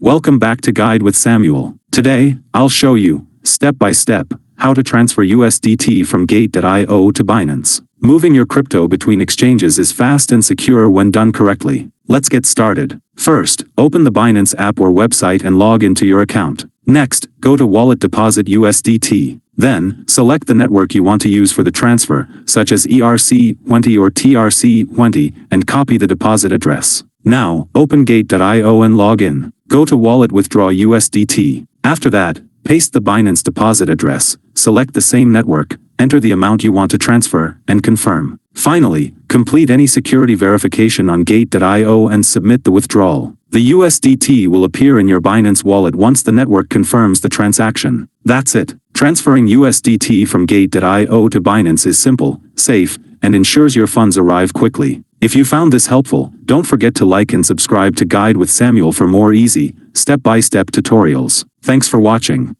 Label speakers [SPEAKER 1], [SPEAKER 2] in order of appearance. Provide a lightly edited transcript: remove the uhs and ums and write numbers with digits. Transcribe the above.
[SPEAKER 1] Welcome back to Guide with Samuel. Today, I'll show you, step by step, how to transfer USDT from Gate.io to Binance. Moving your crypto between exchanges is fast and secure when done correctly. Let's get started. First, open the Binance app or website and log into your account. Next, go to Wallet Deposit USDT. Then, select the network you want to use for the transfer, such as ERC20 or TRC20, and copy the deposit address. Now, open Gate.io and log in. Go to Wallet Withdraw USDT. After that, paste the Binance deposit address, select the same network, enter the amount you want to transfer, and confirm. Finally, complete any security verification on Gate.io and submit the withdrawal. The USDT will appear in your Binance wallet once the network confirms the transaction. That's it. Transferring USDT from Gate.io to Binance is simple, safe, and ensures your funds arrive quickly. If you found this helpful, don't forget to like and subscribe to Guide with Samuel for more easy, step-by-step tutorials. Thanks for watching.